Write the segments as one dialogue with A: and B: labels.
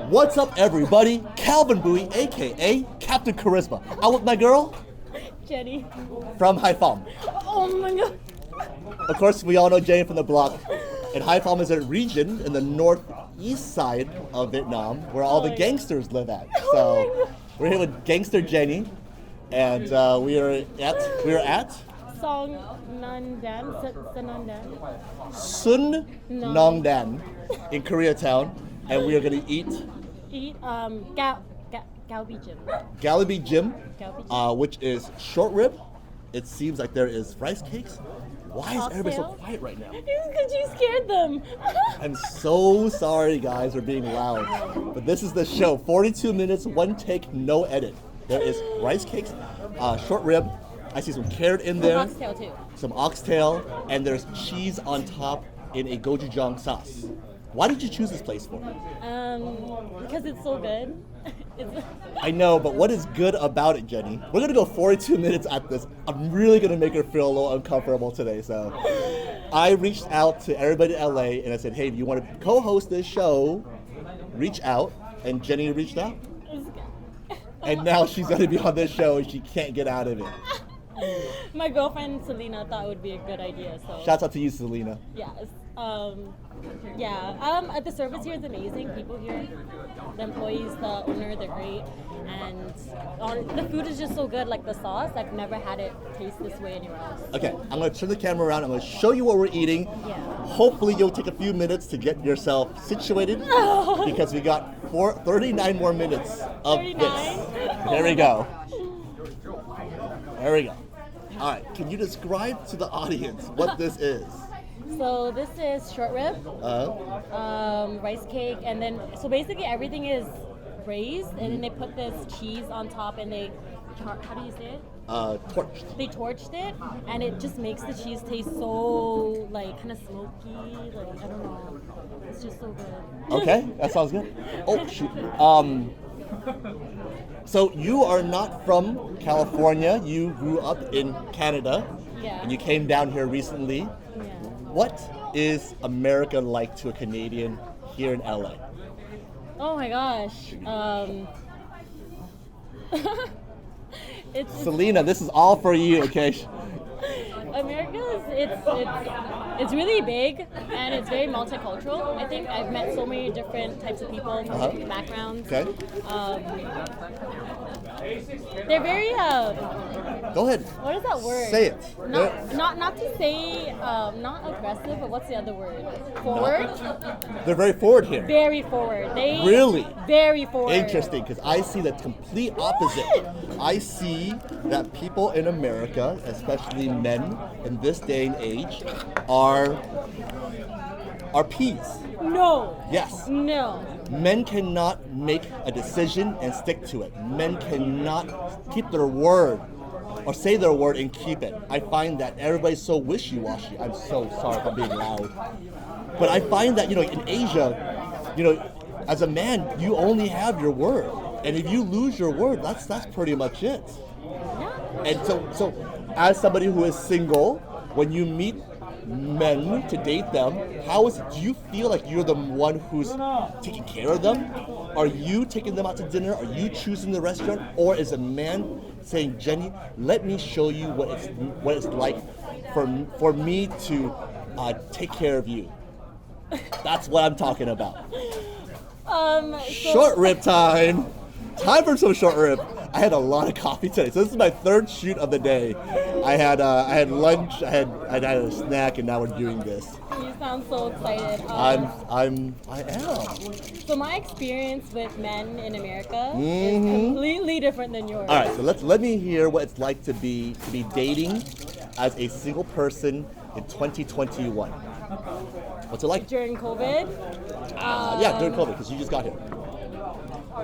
A: What's up, everybody? Calvin Bui, aka Captain Charisma. Out with my girl
B: Jenny.
A: from Haiphong.
B: Oh my god.
A: Of course, we all know Jenny from the block. And Haiphong is a region in the northeast side of Vietnam where all the gangsters live at. So we're here with Gangster Jenny, and we are at
B: Song Nan Dan. Sanan Dan.
A: Sun Nong Dan in Koreatown, and we are gonna eat
B: Galbi Jjim.
A: Galbi Jjim,
B: Galbi Jjim.
A: which is short rib. It seems like there is rice cakes. Why is everybody so quiet right now?
B: It's because you scared them.
A: I'm so sorry, guys, for being loud. But this is the show. 42 minutes, one take, no edit. There is rice cakes, short rib. I see some carrot in there.
B: Oxtail too.
A: Some oxtail, and there's cheese on top in a gochujang sauce. Why did you choose this place for?
B: Because it's so good.
A: I know, but what is good about it, Jenny? We're gonna go 42 minutes at this. I'm really gonna make her feel a little uncomfortable today. So I reached out to everybody in LA and I said, hey, if you want to co-host this show, reach out. And Jenny reached out. And now she's gonna be on this show and she can't get out of it.
B: My girlfriend Selena thought it would be a good idea. So
A: Shouts out to you, Selena.
B: yes. The service here is amazing. People here, the employees, the owner, they're great, and the food is just so good. Like the sauce, I've never had it taste this way anywhere else.
A: Okay, I'm gonna turn the camera around. I'm gonna show you what we're eating.
B: Yeah.
A: Hopefully you'll take a few minutes to get yourself situated because we got 39 more minutes of
B: 39?
A: this. There we go. There we go. All right, can you describe to the audience what this is?
B: So this is short rib, rice cake, and then so basically everything is braised, and then they put this cheese on top, and they how do you say it?
A: Torched.
B: They torched it, and it just makes the cheese taste so like kind of smoky. Like I don't know, it's just so good.
A: Okay, that sounds good. Oh shoot. So you are not from California. You grew up in Canada,
B: Yeah.
A: and you came down here recently.
B: Yeah.
A: What is America like to a Canadian here in LA?
B: Oh my gosh. It's
A: Selena, this is all for you, okay?
B: America it's really big and it's very multicultural. I think I've met so many different types of people, backgrounds.
A: Okay.
B: They're very
A: Go ahead.
B: what is that word?
A: Say it.
B: Not to say not aggressive, but what's the other word? Forward?
A: They're very forward here.
B: Very forward. They
A: Really?
B: Very forward.
A: Interesting, because I see the complete opposite. I see that people in America, especially men in this day and age, are peas.
B: No.
A: Yes.
B: No.
A: Men cannot make a decision and stick to it. Men cannot keep their word or say their word and keep it. I find that everybody's so wishy-washy. I'm so sorry for being loud. But I find that, in Asia, as a man, you only have your word. And if you lose your word, that's pretty much it.
B: Yeah.
A: And so as somebody who is single, when you meet men to date them, do you feel like you're the one who's taking care of them? Are you taking them out to dinner? Are you choosing the restaurant? Or is a man saying, Jenny, let me show you what it's like for me to take care of you? That's what I'm talking about. Short rib time. Time for some short rib. I had a lot of coffee today, so this is my third shoot of the day. I had lunch, I had a snack, and now we're doing this.
B: You sound so excited.
A: I am.
B: So my experience with men in America is completely different than yours.
A: All right, so let me hear what it's like to be dating as a single person in 2021. What's it like?
B: During COVID?
A: Yeah, during COVID, because you just got here.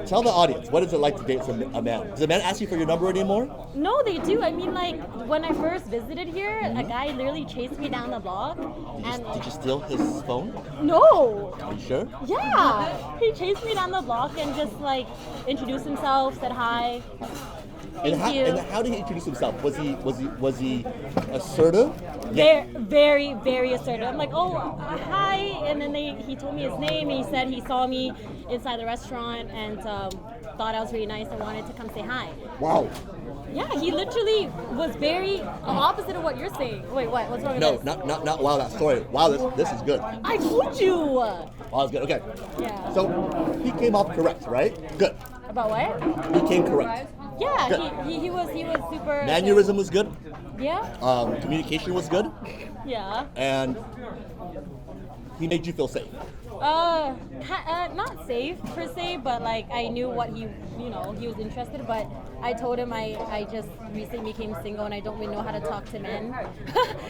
A: Tell the audience, what is it like to date a man? Does a man ask you for your number anymore?
B: No, they do. I mean, like, when I first visited here, a guy literally chased me down the block.
A: Did you steal his phone?
B: No!
A: Are you sure?
B: Yeah! He chased me down the block and just, like, introduced himself, said hi.
A: And
B: Thank you.
A: how did he introduce himself? Was he assertive?
B: Very, very assertive. I'm like, oh, hi, and then he told me his name, and he said he saw me inside the restaurant and thought I was really nice and wanted to come say hi.
A: Wow.
B: Yeah, he literally was very opposite of what you're saying. Wait, what? What's wrong with this?
A: No, not wow, that story. Wow, this is good.
B: I told you.
A: Wow, that's good. Okay.
B: Yeah.
A: So he came off correct, right? Good.
B: About what?
A: He came correct.
B: Yeah, he was super.
A: Mannerism was good.
B: Yeah.
A: Communication was good.
B: Yeah.
A: And he made you feel safe.
B: Not safe per se, but like I knew what he was interested. But I told him I just recently became single and I don't really know how to talk to men,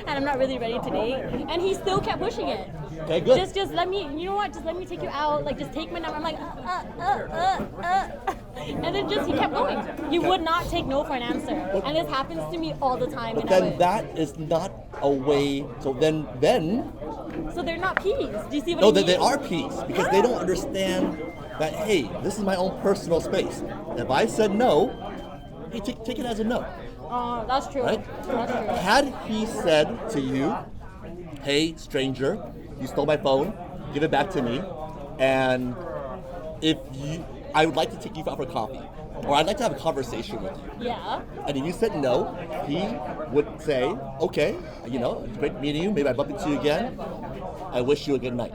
B: and I'm not really ready to date. And he still kept pushing it.
A: Okay, good.
B: Just let me, you know what? Just let me take you out. Like just take my number. I'm like, and then he kept going. He would not take no for an answer, and this happens to me all the time.
A: But then that is not a way. So then.
B: So they're not peas. Do you see what I
A: No,
B: mean?
A: they are peas because they don't understand that. Hey, this is my own personal space. If I said no, hey, take it as a no.
B: That's true.
A: Right?
B: That's true.
A: Had he said to you, "Hey, stranger, you stole my phone. Give it back to me," and I would like to take you out for coffee, or I'd like to have a conversation with you.
B: Yeah.
A: And if you said no, he would say, okay, it's great meeting you. Maybe I bump into you again. I wish you a good night.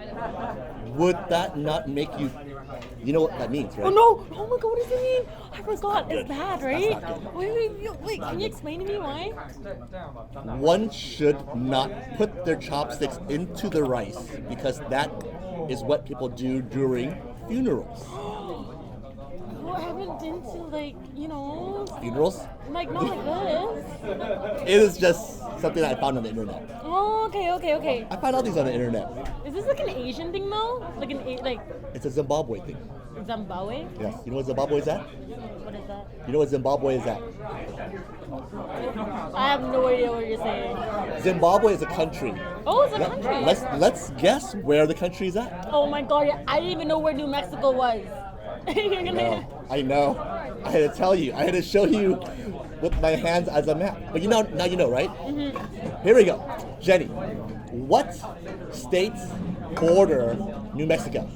A: Would that not make you, you know what that means, right?
B: Oh no! Oh my god, what does it mean? I forgot. It's bad, right?
A: That's not good.
B: Wait. Can you explain to me why?
A: One should not put their chopsticks into the rice because that is what people do during funerals.
B: I haven't been to
A: Funerals?
B: like not like this.
A: It is just something that I found on the internet.
B: Oh, okay.
A: I find all these on the internet.
B: Is this like an Asian thing though? Like
A: It's a Zimbabwe thing.
B: Zimbabwe?
A: Yes. You know what Zimbabwe is at?
B: What is that?
A: You know what Zimbabwe is at?
B: I have no idea what you're saying.
A: Zimbabwe is a country.
B: Oh, it's a country.
A: Let's guess where the country is at.
B: Oh my god, I didn't even know where New Mexico was.
A: I know. I had to tell you. I had to show you with my hands as a map. But now you know, right?
B: Mm-hmm.
A: Here we go. Jenny, what states border New Mexico?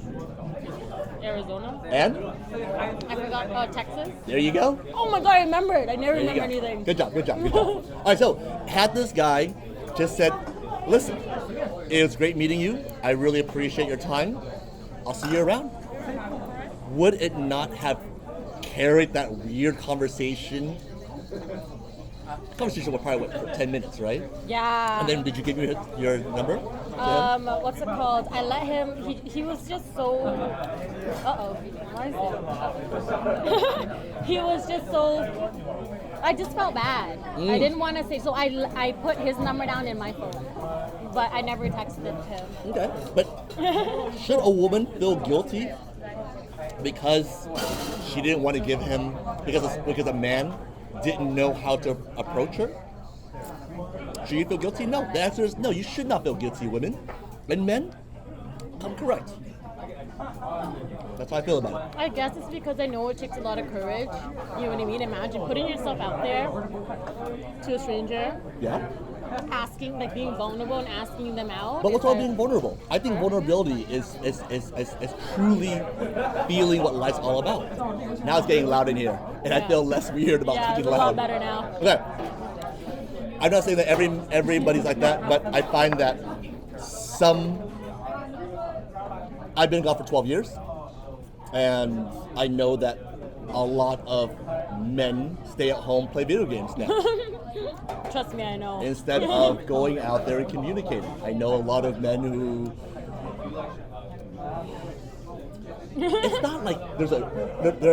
B: Arizona.
A: And?
B: I forgot. Texas.
A: There you go.
B: Oh my god, I remembered. I never remember anything.
A: Good job. All right, so had this guy just said, listen, it was great meeting you. I really appreciate your time. I'll see you around. Would it not have carried that weird conversation? Conversation would probably went for 10 minutes, right?
B: Yeah.
A: And then did you give me your number?
B: What's it called? I let him. He was just so. Why is it? He was just so. I just felt bad. I didn't want to say. So I put his number down in my phone, but I never texted him.
A: Okay, but should a woman feel guilty because she didn't want to give him because a man didn't know how to approach her? Should you feel guilty? No. The answer is no. You should not feel guilty, women. And men, I'm correct. That's how I feel about it.
B: I guess it's because I know it takes a lot of courage. You know what I mean? Imagine putting yourself out there to a stranger.
A: Yeah.
B: Asking, like being vulnerable and asking them out.
A: But what's wrong with being vulnerable? I think vulnerability is truly feeling what life's all about. Now it's getting loud in here, and I feel less weird about speaking loud.
B: Yeah, it's a lot better now.
A: Okay. I'm not saying that everybody's like that, but I find that I've been gone for 12 years, and I know that a lot of men stay at home, play video games now.
B: Trust me, I know.
A: Instead of going out there and communicating. I know a lot of men who... It's not like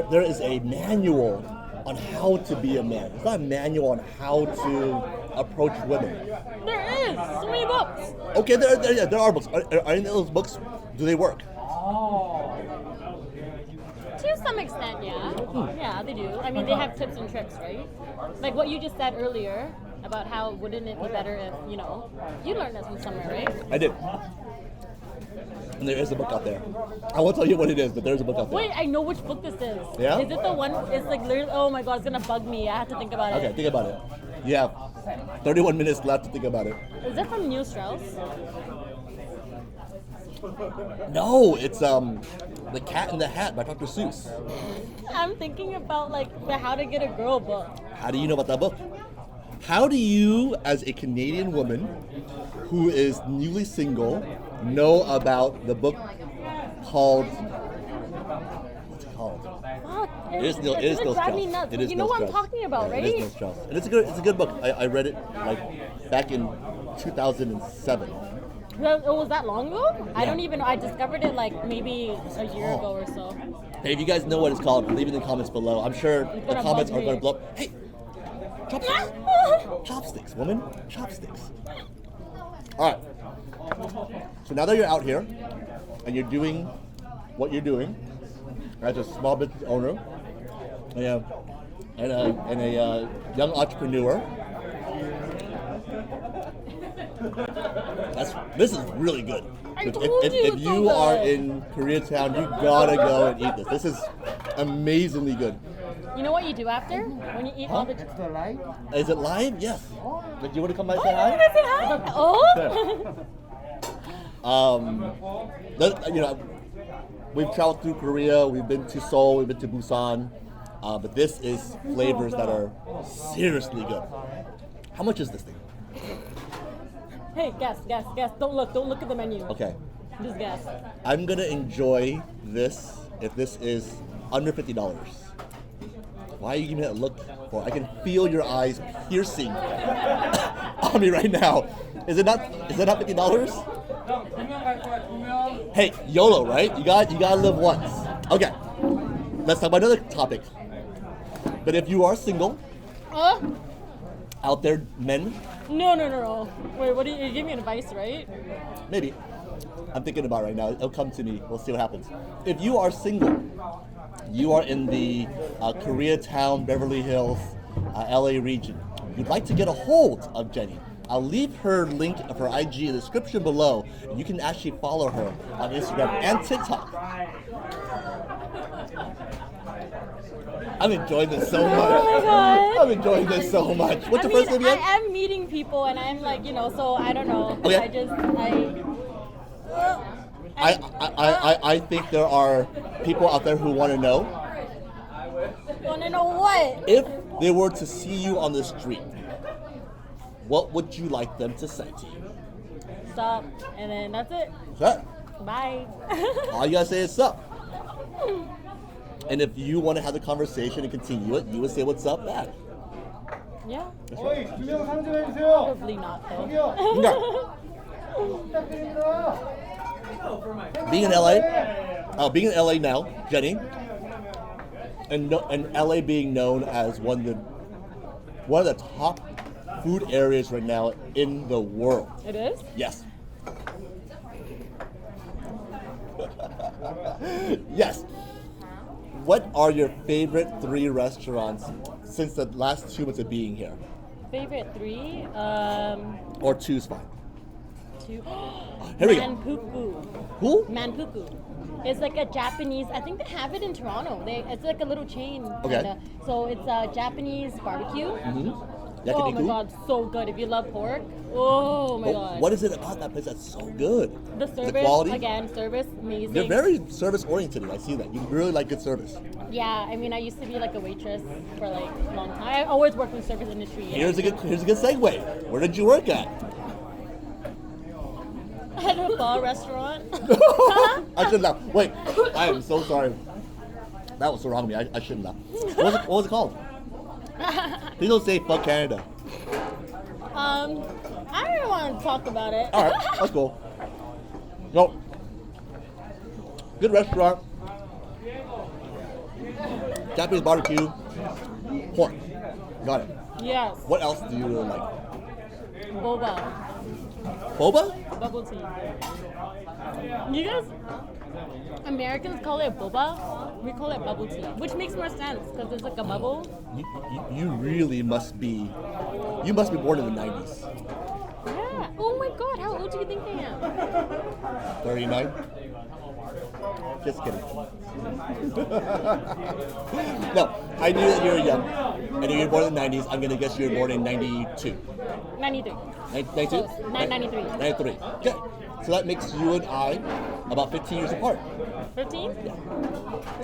A: there is a manual on how to be a man. It's not a manual on how to approach women.
B: There is! So many books!
A: Okay, there are books. Are any of those books, do they work?
B: To some extent, yeah. Yeah, they do. I mean, they have tips and tricks, right? Like what you just said earlier about how wouldn't it be better if, you learned this from somewhere, right?
A: I did. And there is a book out there. I won't tell you what it is, but there's a book out there.
B: Wait, I know which book this is.
A: Yeah?
B: Is it the one, it's like literally, oh my god, it's gonna bug me. I have to think about it.
A: Okay, think about it. You have 31 minutes left to think about it.
B: Is that from Neil Strauss?
A: No, it's The Cat in the Hat by Dr. Seuss.
B: I'm thinking about like the How to Get a Girl book.
A: How do you know about that book? How do you, as a Canadian woman who is newly single, know about the book called... What's it called?
B: Fuck,
A: It is Neil
B: it's gonna drive me
A: Strauss.
B: nuts.
A: It is
B: You know
A: Neil
B: what I'm
A: Strauss.
B: talking about,
A: Yeah,
B: right?
A: It is Neil Strauss. And it's a good book. I read it like back in 2007.
B: Well, it was that long ago? I don't even know. I discovered it like maybe a year ago or so.
A: Hey, if you guys know what it's called, leave it in the comments below. I'm sure the
B: gonna
A: comments
B: bug
A: are going
B: me.
A: to blow up. Hey, chopsticks. Chopsticks, woman. Chopsticks. All right. So now that you're out here and you're doing what you're doing as a small business owner and a young entrepreneur, this is really good.
B: I
A: If,
B: told
A: if,
B: you
A: if
B: it's
A: you
B: so
A: are
B: good.
A: in Koreatown, you gotta go and eat this. This is amazingly good.
B: You know what you do after? When you eat all the...
A: Is it live? Yes. Did you want to come by and
B: Oh,
A: say
B: you
A: hi?
B: wanna say hi? Oh!
A: We've traveled through Korea. We've been to Seoul. We've been to Busan. But this is flavors that are seriously good. How much is this thing?
B: Hey, guess. Don't look at the menu.
A: Okay.
B: Just guess.
A: I'm gonna enjoy this if this is under $50. Why are you giving me that look for? I can feel your eyes piercing on me right now. Is it not $50? Hey, YOLO, right? You gotta live once. Okay. Let's talk about another topic. But if you are single, out there, men,
B: No. Wait, what do you give me advice, right?
A: maybe. I'm thinking about it right now. It'll come to me. We'll see what happens. If you are single, you are in the Koreatown, Beverly Hills, LA region. You'd like to get a hold of Jenny. I'll leave her link of her IG in the description below. And you can actually follow her on Instagram and TikTok. I'm enjoying this so much.
B: Oh my God.
A: I'm enjoying this so much. What's your first name again?
B: I am meeting people and I'm like, so I don't know.
A: Okay. I think there are people out there who want to know
B: Want to know what?
A: if they were to see you on the street, what would you like them to say to you?
B: Stop. And then that's it.
A: Sure.
B: Bye.
A: All you gotta say is sup. And if you want to have the conversation and continue it, you would say what's up back.
B: Yeah.
A: That's right.
B: Probably not though.
A: Okay. Being in LA now, Jenny, and LA being known as one of the top food areas right now in the world.
B: It is?
A: Yes. Yes. What are your favorite 3 restaurants since the last 2 months of being here?
B: Favorite 3?
A: Or 2 is fine.
B: 2.
A: Here we go.
B: Manpuku.
A: Who?
B: Manpuku. It's like a Japanese. I think they have it in Toronto. It's like a little chain.
A: Okay.
B: Kinda. So it's a Japanese barbecue.
A: Mm-hmm.
B: Oh my God, so good. If you love pork, oh my God.
A: What is it about that place that's so good?
B: The service,
A: quality?
B: again, service, amazing.
A: You're very service oriented. I see that. You really like good service.
B: Yeah, I mean, I used to be like a waitress for like a long time. I always worked in the service industry. Yeah.
A: Here's a good segue. Where did you work at?
B: At a bar restaurant.
A: I shouldn't laugh. Wait, I am so sorry. That was so wrong of me. I shouldn't laugh. What was it called? Please don't say fuck Canada.
B: I don't want to talk about it.
A: All right, that's cool. No. Good restaurant. Japanese barbecue. Pork. Got it.
B: Yes.
A: What else do you really like?
B: Boba.
A: Boba?
B: Bubble tea. You guys, Americans call it boba. We call it bubble tea, which makes more sense because it's like a bubble.
A: You really must be. You must be born in the 90s.
B: Yeah. Oh my God, how old do you think I am?
A: 39. Just kidding. No, I knew that you were young. I knew you were born in the 90s. I'm going to guess you were born in 92.
B: 93.
A: 92?
B: Close. 93.
A: 93. Okay. So that makes you and I about 15 years apart.
B: 15? Yeah.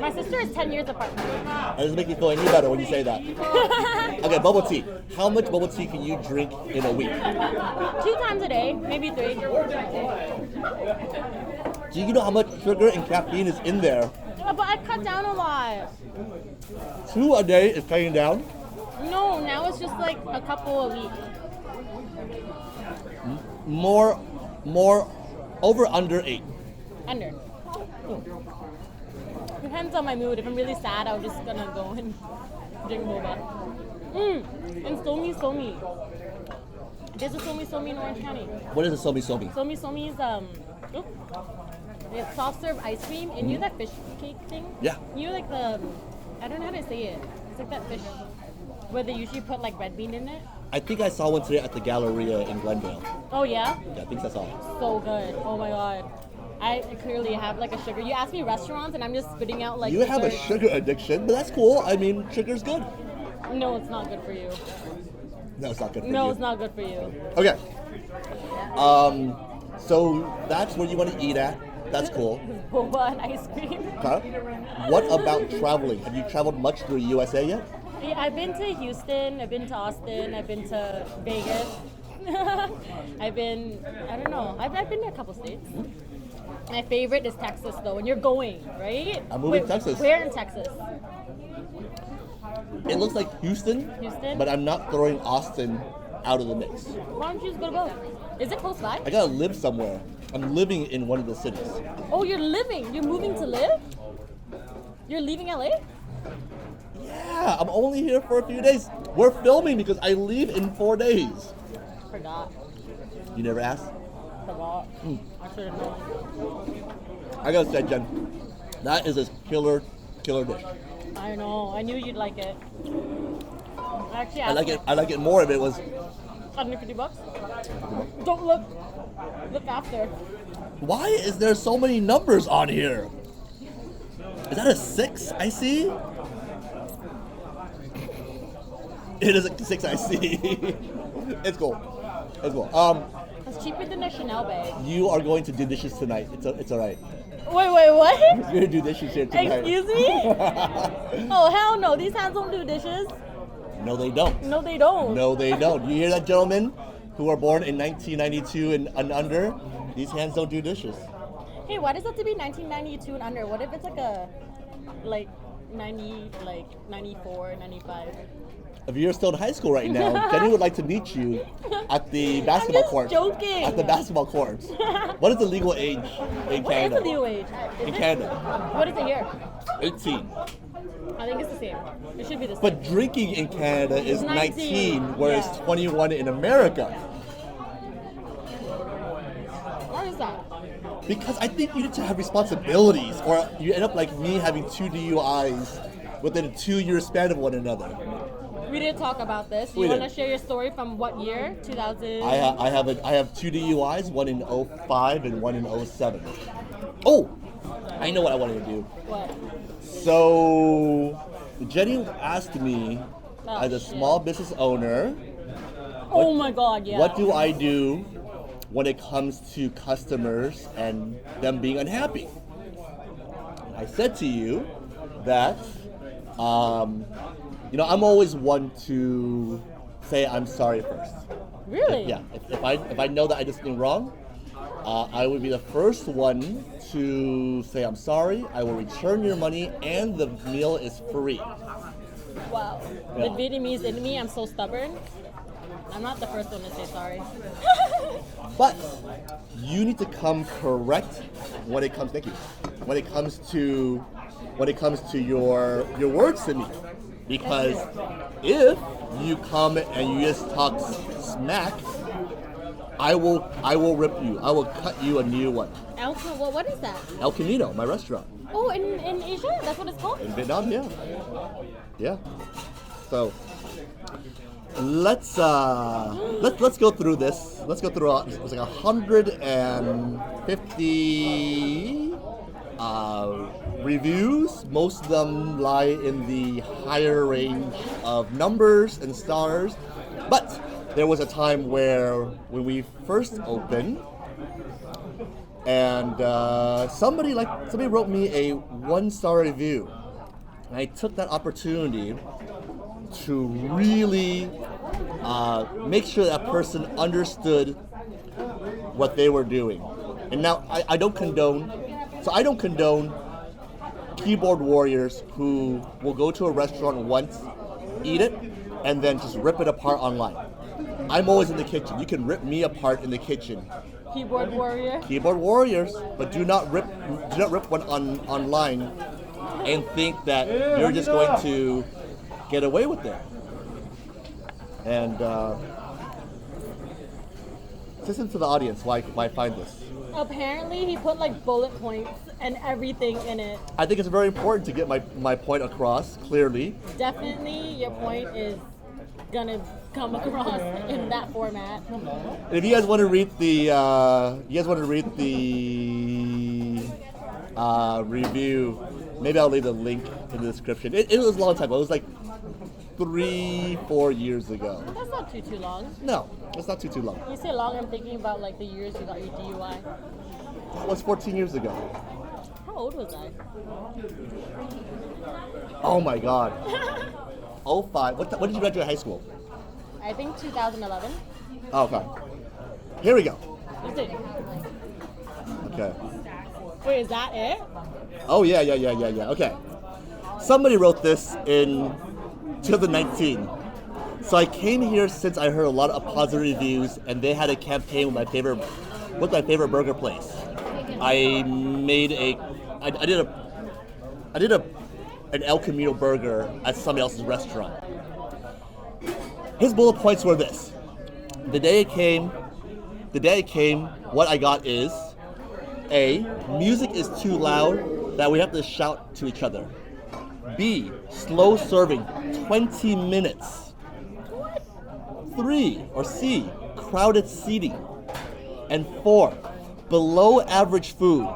B: My sister is 10 years apart from me.
A: That doesn't make me feel any better when you say that. Okay, bubble tea. How much bubble tea can you drink in a week?
B: 2 times a day, maybe 3.
A: Do you know how much sugar and caffeine is in there?
B: Oh, but I cut down a lot.
A: 2 a day is cutting down.
B: No, now it's just like a couple a week.
A: More, over under 8.
B: Under. Depends on my mood. If I'm really sad, I'm just gonna go and drink boba. And somi. There's a somi in Orange County.
A: What is a somi?
B: Somi is it's soft serve ice cream, and you know that fish cake thing?
A: Yeah.
B: You know, like the, I don't know how to say it. It's like that fish where they usually put like red bean in it.
A: I think I saw one today at the Galleria in Glendale.
B: Oh yeah?
A: Yeah, I think that's all.
B: So good. Oh my god. I clearly have like a sugar. You ask me restaurants and I'm just spitting out like.
A: You have a sugar addiction, but that's cool. I mean, sugar's good.
B: No, it's not good for you.
A: No, it's not good for you.
B: No, it's not good for you.
A: Okay. So that's where you want to eat at. That's cool.
B: Boba and ice cream.
A: Huh? What about traveling? Have you traveled much through USA yet?
B: Yeah, I've been to Houston, I've been to Austin, I've been to Vegas. I've been to a couple states. My favorite is Texas though, when you're going, right?
A: I'm moving to Texas.
B: Where in Texas?
A: It looks like Houston.
B: Houston?
A: But I'm not throwing Austin out of the mix.
B: Why don't you just go to both? Is it close by?
A: I gotta live somewhere. I'm living in one of the cities.
B: Oh, you're living? You're moving to live? You're leaving LA?
A: Yeah, I'm only here for a few days. We're filming because I leave in 4 days.
B: Forgot.
A: You never asked?
B: Forgot. I should have known.
A: I gotta say, Jen, that is a killer dish.
B: I know. I knew you'd like it. Actually,
A: I like it more if it was.
B: $150. Don't look. Look after.
A: Why is there so many numbers on here? Is that a 6 I see? It is a 6 I see. It's cool. It's cool.
B: It's cheaper than a Chanel bag.
A: You are going to do dishes tonight. It's alright.
B: Wait, what?
A: You're gonna do dishes here tonight.
B: Excuse me? Oh, hell no. These hands don't do dishes.
A: No, they don't.
B: No, they don't.
A: No, they don't. You hear that, gentlemen? Who are born in 1992 and under? These hands don't do dishes.
B: Hey, why does it have to be 1992 and under? What if it's like a, 94, 95?
A: If you're still in high school right now, Jenny would like to meet you at the basketball court.
B: I'm just joking.
A: At the basketball courts. What is the legal age in
B: What
A: Canada?
B: is the legal age?
A: In Canada.
B: What is it here?
A: 18.
B: I think it's the same. It should be the same.
A: But drinking in Canada is 19, whereas
B: yeah.
A: 21 in America.
B: Why is that?
A: Because I think you need to have responsibilities, or you end up like me having 2 DUIs within a 2-year span of one another.
B: We didn't talk about this. You want to share your story from what year? 2000?
A: I have 2 DUIs, one in 05 and one in 07. Oh, I know what I wanted to do.
B: What?
A: So, Jenny asked me, as a small business owner,
B: oh my God, yeah.
A: What do I do when it comes to customers and them being unhappy? I said to you that, I'm always one to say I'm sorry first.
B: Really?
A: Yeah. If I know that I did something wrong, I would be the first one to say I'm sorry. I will return your money, and the meal is free.
B: Wow.
A: Yeah.
B: The Vietnamese in me, I'm so stubborn. I'm not the first one to say sorry.
A: But you need to come correct when it comes. Thank you. When it comes to your words to me, because if you come and you just talk smack, I will rip you. I will cut you a new one.
B: What is that?
A: El Camino, my restaurant.
B: Oh, in Asia? That's what it's called?
A: In Vietnam, yeah. Yeah. So let's go through this. Let's go through it's like 150 reviews. Most of them lie in the higher range of numbers and stars. But there was a time when we first opened, and somebody wrote me a 1-star review. And I took that opportunity to really make sure that person understood what they were doing. And now I don't condone keyboard warriors who will go to a restaurant once, eat it, and then just rip it apart online. I'm always in the kitchen. You can rip me apart in the kitchen.
B: Keyboard warrior.
A: Keyboard warriors, but do not rip one online and think that you're just going to get away with it. And listen to the audience. Why find this?
B: Apparently, he put like bullet points and everything in it.
A: I think it's very important to get my point across clearly.
B: Definitely, your point is gonna come across in that format.
A: If you guys want to read the review, maybe I'll leave the link in the description. It was a long time ago. It was like 3-4 years ago.
B: That's not too long.
A: No, it's not too long.
B: You say long, I'm thinking about like the years you got your DUI.
A: That was 14 years ago.
B: How old was I?
A: Oh my God. 05. What did you graduate high school?
B: I think 2011.
A: Oh, okay. Here we go.
B: Is it?
A: Okay.
B: Wait, is that it?
A: Oh yeah. Okay. Somebody wrote this in 2019. So I came here since I heard a lot of positive reviews, and they had a campaign with my favorite burger place. I did an El Camino burger at somebody else's restaurant. His bullet points were this: the day it came, what I got is A, music is too loud that we have to shout to each other. B, slow serving, 20 minutes. 3, or C, crowded seating. And 4, below average food.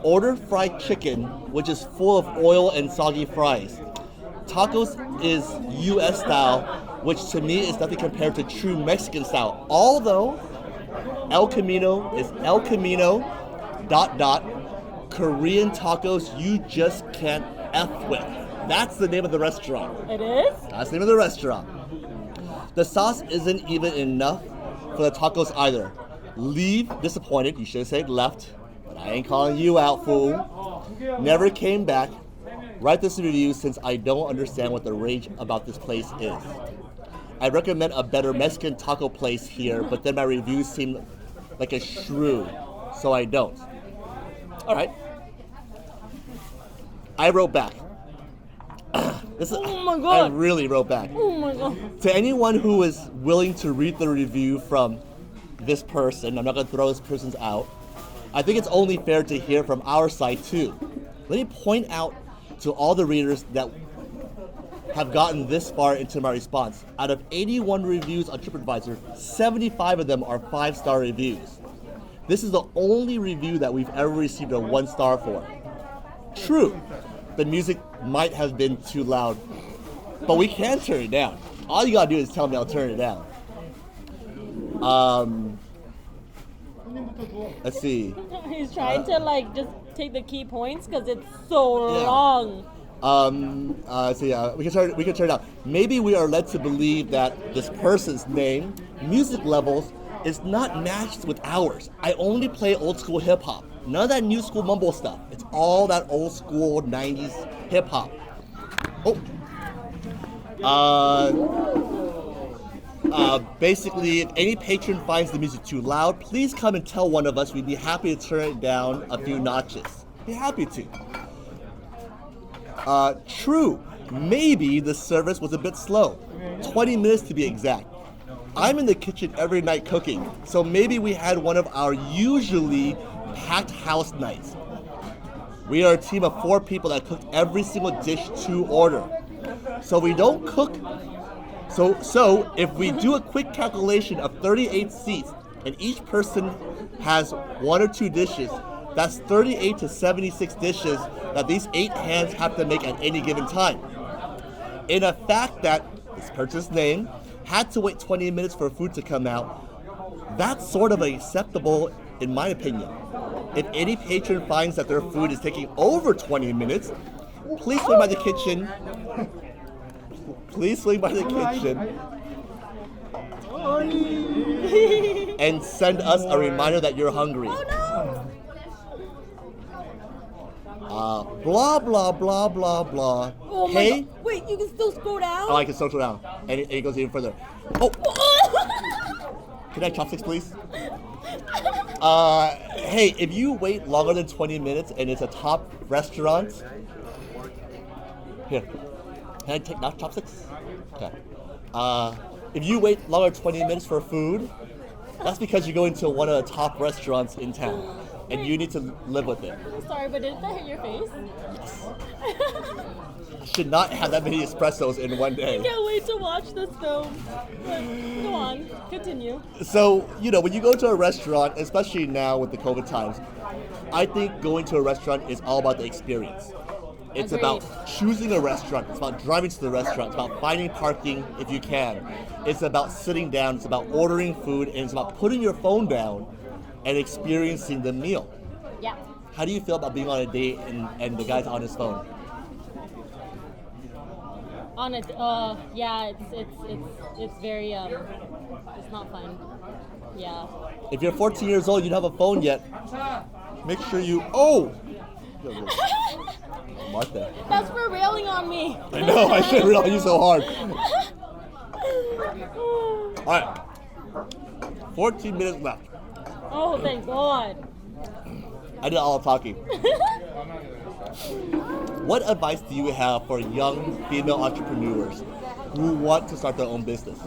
A: Order fried chicken, which is full of oil and soggy fries. Tacos is US style, which to me is nothing compared to true Mexican style. Although El Camino is El Camino, ... Korean tacos you just can't F with. That's the name of the restaurant.
B: It is?
A: That's the name of the restaurant. The sauce isn't even enough for the tacos either. Leave disappointed, you should have said left, but I ain't calling you out, fool. Never came back. Write this review since I don't understand what the rage about this place is. I recommend a better Mexican taco place here, but then my reviews seem like a shrew, so I don't. All right. I wrote back.
B: Oh my God.
A: I really wrote back.
B: Oh my God.
A: To anyone who is willing to read the review from this person, I'm not going to throw this person's out, I think it's only fair to hear from our side too. Let me point out to all the readers that have gotten this far into my response. Out of 81 reviews on TripAdvisor, 75 of them are 5-star reviews. This is the only review that we've ever received a 1-star for. True, the music might have been too loud, but we can turn it down. All you gotta do is tell me I'll turn it down. Let's see.
B: He's trying to like just take the key points because it's so long.
A: We can turn it down. Maybe we are led to believe that this person's name, music levels, is not matched with ours. I only play old school hip hop. None of that new school mumble stuff. It's all that old school 90s hip hop. Basically, if any patron finds the music too loud, please come and tell one of us. We'd be happy to turn it down a few notches. Be happy to. True, maybe the service was a bit slow. 20 minutes to be exact. I'm in the kitchen every night cooking, so maybe we had one of our usually packed house nights. We are a team of 4 people that cook every single dish to order. So we don't cook. So if we do a quick calculation of 38 seats and each person has 1 or 2 dishes, That's 38 to 76 dishes that these 8 hands have to make at any given time. In a fact that this person's name had to wait 20 minutes for food to come out, that's sort of acceptable in my opinion. If any patron finds that their food is taking over 20 minutes, please swing by the kitchen. Please swing by the kitchen and send us a reminder that you're hungry. Blah, blah, blah, blah, blah.
B: Oh my
A: Hey.
B: God. Wait, you can still scroll down?
A: Oh, I can scroll down. And it goes even further. Oh! Can I have chopsticks, please? Hey, if you wait longer than 20 minutes and it's a top restaurant, here, can I take now chopsticks? Okay. If you wait longer than 20 minutes for food, that's because you go into one of the top restaurants in town, and you need to live with it.
B: Sorry, but didn't that hit your face?
A: Should not have that many espressos in one day.
B: I can't wait to watch this film. But go on, continue.
A: So, when you go to a restaurant, especially now with the COVID times, I think going to a restaurant is all about the experience. It's
B: Agreed.
A: about choosing a restaurant. It's about driving to the restaurant. It's about finding parking if you can. It's about sitting down. It's about ordering food. And it's about putting your phone down and experiencing the meal.
B: Yeah.
A: How do you feel about being on a date and the guy's on his phone?
B: On it, yeah, it's very it's not fun. Yeah.
A: If you're 14 years old, you don't have a phone yet. Make sure you. Oh. Martha.
B: That's for railing on me.
A: I know. I shouldn't rely on you so hard. All right. 14 minutes left.
B: Oh, thank God.
A: I did all the talking. What advice do you have for young female entrepreneurs who want to start their own business?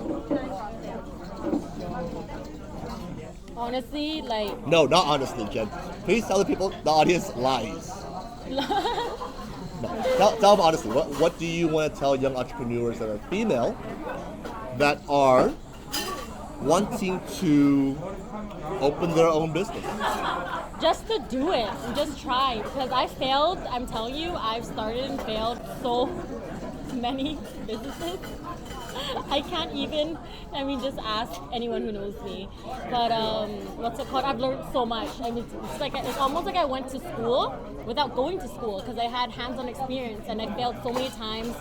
B: Honestly, like.
A: No, not honestly, Jen. Please tell the people, the audience, lies. No, tell them honestly. What do you want to tell young entrepreneurs that are female that are wanting to open their own business?
B: Just to do it and just try, because I failed. I'm telling you, I've started and failed so many businesses. I can't even, just ask anyone who knows me. But what's it called? I've learned so much. It's almost like I went to school without going to school, because I had hands-on experience and I failed so many times.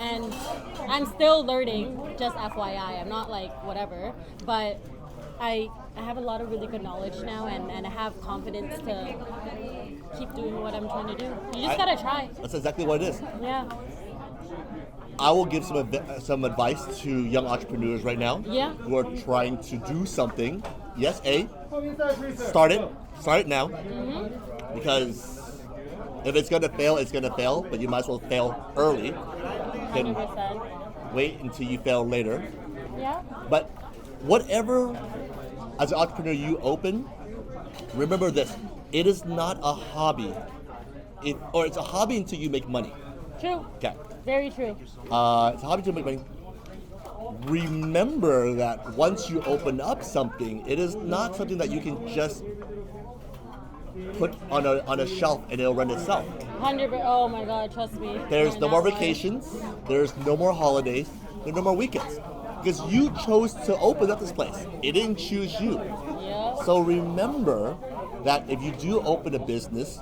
B: And I'm still learning, just FYI. I'm not like whatever, but I have a lot of really good knowledge now, and I have confidence to keep doing what I'm trying to do. You just gotta try.
A: That's exactly what it is.
B: Yeah.
A: I will give some advice to young entrepreneurs right now who are trying to do something. Yes, start it now. Mm-hmm. Because if it's gonna fail, it's gonna fail. But you might as well fail early than
B: 100%.
A: wait until you fail later.
B: Yeah.
A: But whatever, as an entrepreneur, you open, remember this: it is not a hobby, it's a hobby until you make money.
B: True.
A: Okay.
B: Very true.
A: It's a hobby to make money. Remember that once you open up something, it is not something that you can just put on a shelf and it'll run itself.
B: 100%. Oh my God, trust me.
A: There's no more vacations. There's no more holidays. There's no more weekends. Because you chose to open up this place. It didn't choose you.
B: Yeah.
A: So remember that if you do open a business,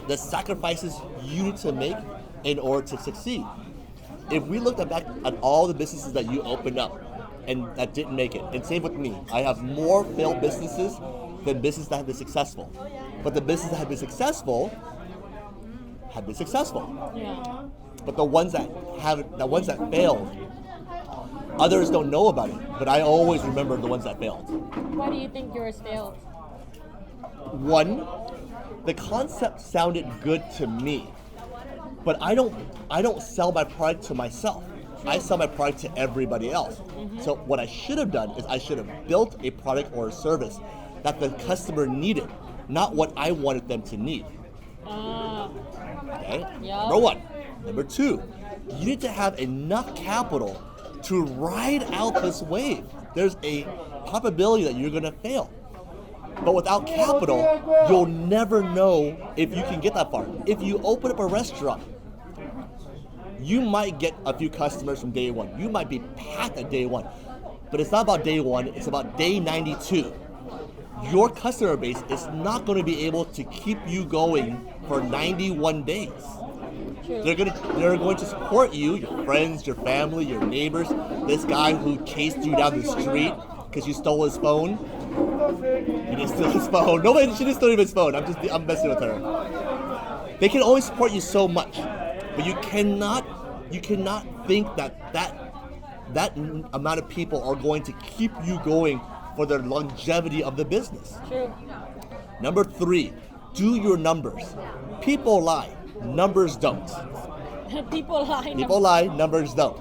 A: the sacrifices you need to make in order to succeed. If we look back at all the businesses that you opened up and that didn't make it, and same with me, I have more failed businesses than businesses that have been successful. But the businesses that have been successful have been successful.
B: Yeah.
A: But the ones that failed, others don't know about it. But I always remember the ones that failed.
B: Why do you think yours failed?
A: One, the concept sounded good to me. But I don't sell my product to myself. I sell my product to everybody else. Mm-hmm. So what I should have done is I should have built a product or a service that the customer needed, not what I wanted them to need. Okay?
B: Yeah.
A: Number one. Number two, you need to have enough capital to ride out this wave. There's a probability that you're gonna fail. But without capital, you'll never know if you can get that far. If you open up a restaurant, you might get a few customers from day one. You might be packed at day one. But it's not about day one, it's about day 92. Your customer base is not going to be able to keep you going for 91 days.
B: True.
A: They're going to support you, your friends, your family, your neighbors. This guy who chased you down the street because you stole his phone. You didn't steal his phone. Nobody, she didn't steal his phone. I'm messing with her. They can only support you so much, but you cannot think that amount of people are going to keep you going for the longevity of the business.
B: True.
A: Number 3, do your numbers. People lie, numbers don't.
B: People lie.
A: People lie, numbers don't.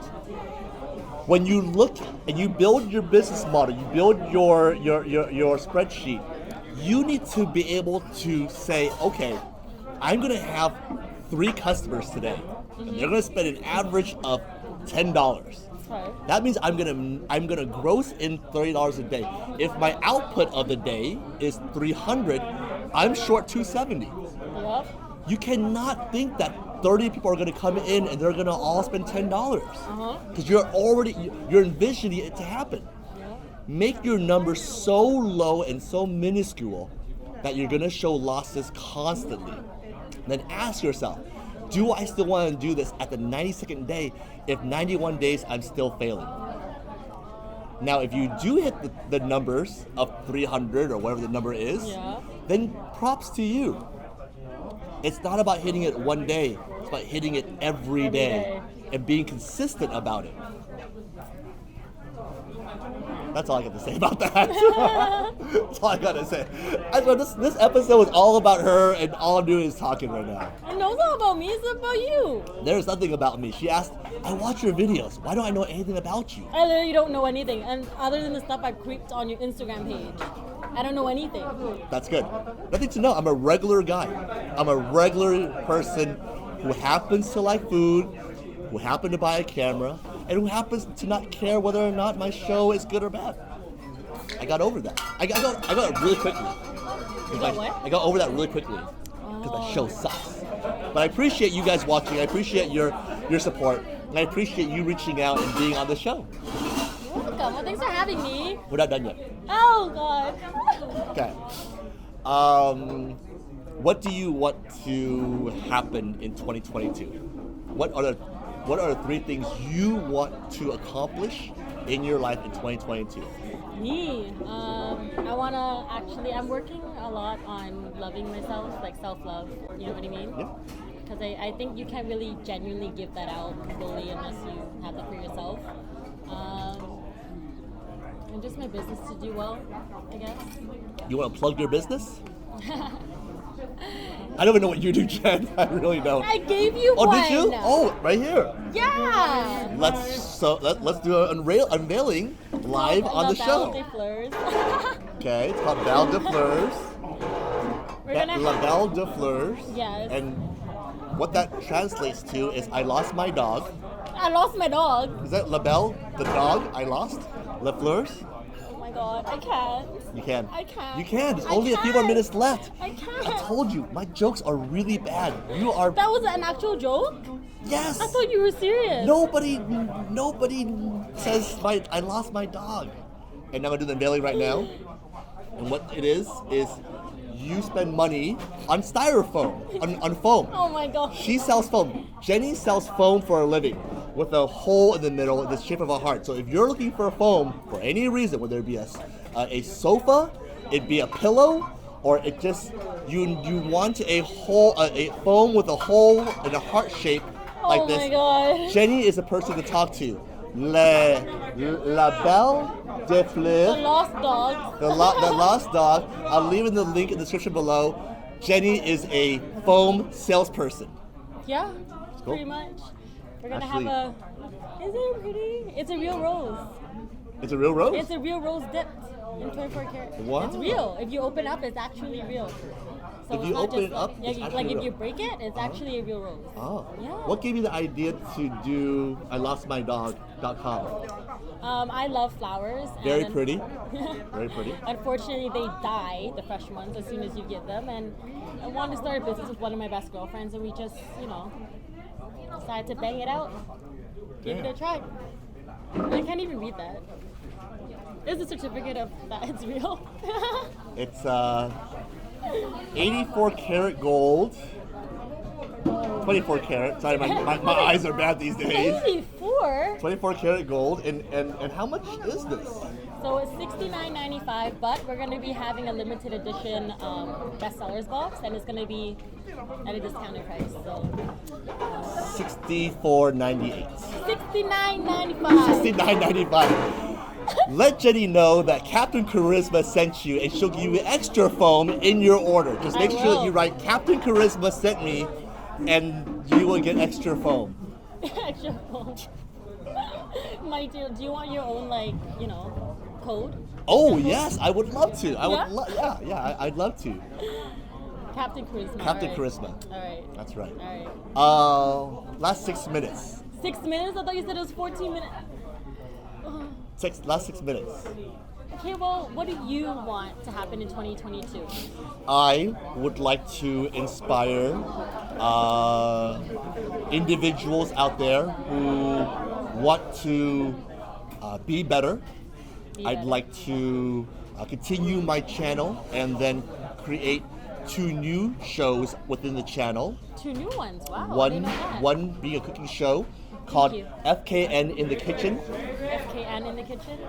A: When you look and you build your business model, you build your spreadsheet, you need to be able to say, okay, I'm gonna have 3 customers today, and they're gonna spend an average of $10.
B: Right.
A: That means I'm gonna gross in $30 a day. If my output of the day is 300, I'm short 270.
B: Yep.
A: You cannot think that 30 people are gonna come in and they're gonna all spend $10. Because you're envisioning it to happen.
B: Yep.
A: Make your numbers so low and so minuscule that you're gonna show losses constantly. Then ask yourself, do I still want to do this at the 92nd day if 91 days I'm still failing? Now, if you do hit the numbers of 300 or whatever the number is, then props to you. It's not about hitting it one day, it's about hitting it every day and being consistent about it. That's all I got to say about that. That's all I got to say. This episode was all about her, and all I'm doing is talking right now.
B: No, it's not about me, it's about you.
A: There's nothing about me. She asked, I watch your videos. Why don't I know anything about you?
B: I literally don't know anything. And other than the stuff I creeped on your Instagram page, I don't know anything.
A: That's good. Nothing to know. I'm a regular guy. I'm a regular person who happens to like food, who happened to buy a camera, and who happens to not care whether or not my show is good or bad. I got over that. I got it really quickly. I got over that really quickly because my show sucks. But I appreciate you guys watching. I appreciate your support. And I appreciate you reaching out and being on the show.
B: You're welcome. Well, thanks for having me.
A: We're not done yet.
B: Oh, God.
A: Okay. What do you want to happen in 2022? What are the 3 things you want to accomplish in your life in 2022?
B: Me, I'm working a lot on loving myself, like self-love, you know what I mean?
A: Yeah.
B: Because I think you can't really genuinely give that out fully unless you have that for yourself. And just my business to do well, I guess.
A: You want to plug your business? I don't even know what you do, Jen. I really don't.
B: I gave you one.
A: Oh, did you? Oh, right here.
B: Yeah.
A: Let's do an unveiling live on the show.
B: Belle de Fleurs.
A: Okay, it's called Belle de Fleurs. La Belle de Fleurs.
B: Yes.
A: And what that translates to is I lost my dog.
B: I lost my dog.
A: Is that La Belle, the dog I lost? La Fleurs?
B: Oh my God, I can't.
A: You can.
B: I can't.
A: You can. There's only a few more minutes left.
B: I can't.
A: I told you, my jokes are really bad. You are.
B: That was an actual joke?
A: Yes.
B: I thought you were serious.
A: Nobody says I lost my dog. And I'm gonna do the unveiling right now. And what it is you spend money on styrofoam, on foam.
B: Oh my God.
A: She sells foam. Jenny sells foam for a living with a hole in the middle in the shape of a heart. So if you're looking for a foam for any reason, whether it be a sofa, it'd be a pillow, or it just you want a foam with a hole in a heart shape like this.
B: Oh my God.
A: Jenny is a person to talk to. La Belle de Fleurs.
B: The lost dog.
A: The lost dog. I'll leave in the link in the description below. Jenny is a foam salesperson.
B: Yeah,
A: Cool.
B: pretty much. We're gonna
A: Actually-
B: have isn't it pretty? It's a real rose.
A: It's a real rose?
B: It's a real rose dipped in 24 karat.
A: Wow.
B: It's real. If you open up, it's actually real. So
A: if
B: it's
A: you
B: not
A: open
B: just
A: it up,
B: yeah,
A: it's actually
B: like if
A: real.
B: you break it, it's actually a real rose.
A: Oh.
B: Yeah.
A: What gave you the idea to do ILostMyDog.com?
B: I love flowers.
A: Very
B: and
A: pretty. Very pretty.
B: Unfortunately, they die, the fresh ones, as soon as you get them. And I wanted to start a business with one of my best girlfriends, and we just, decided to bang it out, give it a try. I can't even read that. There's a certificate of that it's real.
A: It's 84 karat gold. 24 karat. Sorry, my eyes are bad these days.
B: 84?
A: 24 karat gold. And how much is this?
B: So it's $69.95, but we're going to be having a limited edition bestsellers box, and it's going to be at a discounted price. So
A: $64.98.
B: $69.95.
A: $69.95. Let Jenny know that Captain Charisma sent you, and she'll give you extra foam in your order. Just make sure that you write Captain Charisma sent me, and you will get extra foam.
B: Extra foam. My dear, do you want your own code?
A: Oh yes, I would love to. I'd love to.
B: Captain Charisma.
A: Captain
B: all right.
A: Charisma.
B: All right.
A: That's right.
B: All right.
A: Last 6 minutes.
B: 6 minutes? I thought you said it was 14 minutes.
A: Last 6 minutes.
B: Okay, well, what do you want to happen in 2022?
A: I would like to inspire individuals out there who want to be better. I'd like to continue my channel and then create 2 new shows within the channel.
B: 2 new ones, wow. I didn't know that.
A: One being a cooking show called FKN in the Kitchen.
B: FKN in the Kitchen?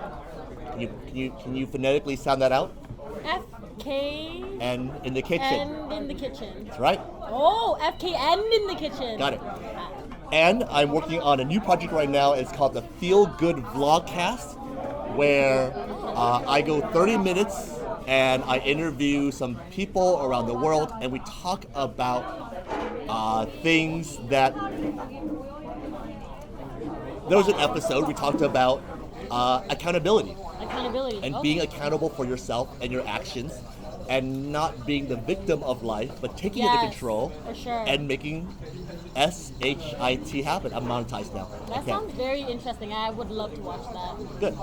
A: Can you phonetically sound that out?
B: FKN
A: in the Kitchen.
B: in the Kitchen.
A: That's right.
B: Oh, FKN in the Kitchen.
A: Got it. And I'm working on a new project right now. It's called the Feel Good Vlogcast, where I go 30 minutes and I interview some people around the world, and we talk about things that... There was an episode we talked about accountability.
B: Accountability.
A: And being accountable for yourself and your actions, and not being the victim of life, but taking it into control
B: for sure.
A: and making SHIT happen. I'm monetized now.
B: That sounds very interesting. I would love to watch that.
A: Good.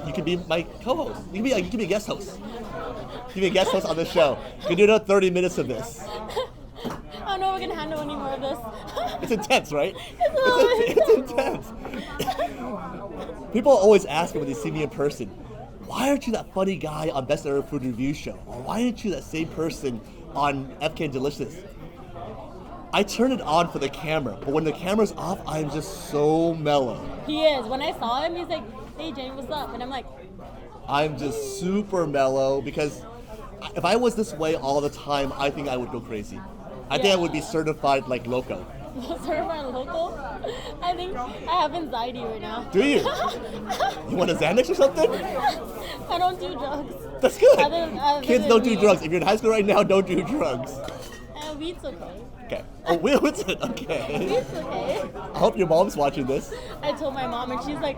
A: You could be my co-host. You can be a guest host. You can be a guest host on the show. You can do another 30 minutes of this.
B: I don't know if we can handle any more of this.
A: It's intense, right?
B: It's
A: intense. People always ask me when they see me in person, why aren't you that funny guy on Best Ever Food Review Show? Or why aren't you that same person on FK Delicious? I turn it on for the camera, but when the camera's off, I'm just so mellow.
B: He is. When I saw him, he's like, hey Jenny, what's up? And I'm like...
A: I'm just super mellow, because if I was this way all the time, I think I would go crazy. I think I would be certified like loco.
B: Certified local? I think I have anxiety right now.
A: Do you? You want a Xanax or something?
B: I don't do drugs.
A: That's good. Kids don't do drugs. If you're in high school right now, don't do drugs.
B: Weed's okay.
A: Okay. Oh, what's it? Okay.
B: Weed's okay.
A: I hope your mom's watching this.
B: I told my mom, and she's like,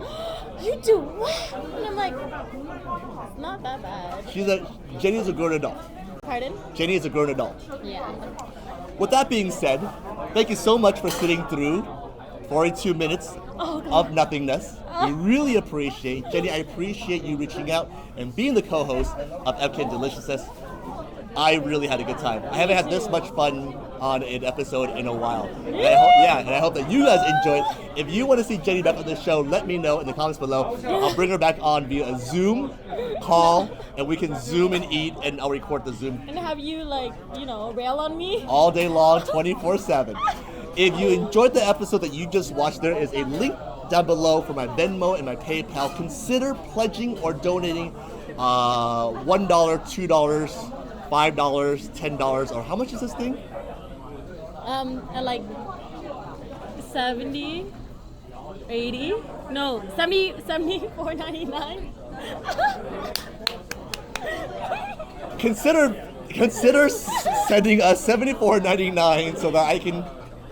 B: you do what? And I'm like, it's not that bad.
A: Jenny's a grown adult.
B: Pardon?
A: Jenny is a grown adult.
B: Yeah.
A: With that being said, thank you so much for sitting through 42 minutes of nothingness. We really appreciate, Jenny, I appreciate you reaching out and being the co-host of FK Deliciousness. I really had a good time. I haven't had this much fun on an episode in a while. And I hope that you guys enjoyed. If you want to see Jenny back on the show, let me know in the comments below. I'll bring her back on via a Zoom call, and we can Zoom and eat, and I'll record the Zoom.
B: And have you, rail on me?
A: All day long, 24/7. If you enjoyed the episode that you just watched, there is a link down below for my Venmo and my PayPal. Consider pledging or donating $1, $2, $5, $10, or how much is this thing?
B: Like 70, 80, no, 70, 74.99.
A: Consider sending us $74.99 so that I can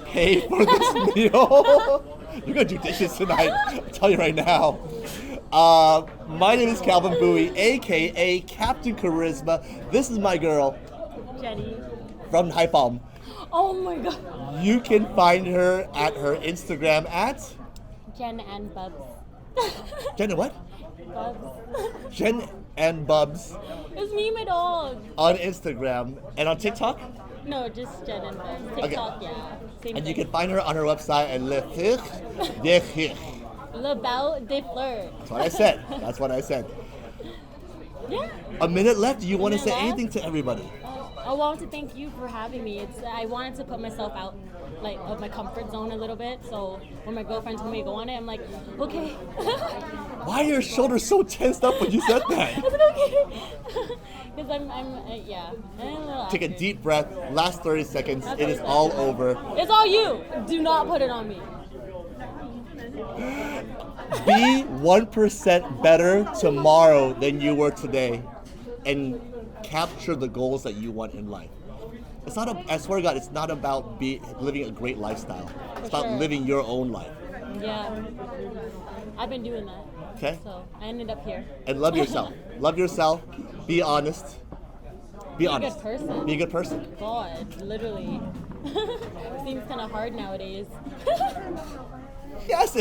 A: pay for this meal. You're gonna do dishes tonight, I'll tell you right now. My name is Calvin Bui, aka Captain Charisma. This is my girl,
B: Jenny.
A: from Haipam.
B: Oh my god.
A: You can find her at her Instagram at
B: Jen and Bubs.
A: Jen and what?
B: Bubs.
A: Jen and Bubs
B: It's me, my dog.
A: on Instagram and on TikTok.
B: No, just Jen and Bubs. TikTok, yeah. Same
A: And you
B: thing.
A: can find her on her website at Le
B: Lebel de Fleur.
A: That's what I said. That's what I said.
B: Yeah.
A: A minute left. Do you want to say
B: Minute left?
A: anything to everybody?
B: I want to thank you for having me. I wanted to put myself out like of my comfort zone a little bit. So when my girlfriend told me to go on it, I'm like, okay.
A: Why are your shoulders so tensed up when you said that?
B: I said okay. Because yeah. I'm a little
A: Take a
B: active.
A: deep breath. Last 30 seconds.
B: That's
A: It is
B: what I
A: all
B: said.
A: over.
B: It's all you. Do not put it on me.
A: Be 1% better tomorrow than you were today, and capture the goals that you want in life. It's not. I swear to God, it's not about living a great lifestyle. It's about
B: sure.
A: living your own life.
B: Yeah. I've been doing that.
A: Okay.
B: So I ended up here.
A: And love yourself. Love yourself. Be honest. Be
B: a
A: honest.
B: good person.
A: Be a good person.
B: God, literally. Seems kind of hard nowadays.
A: Yes.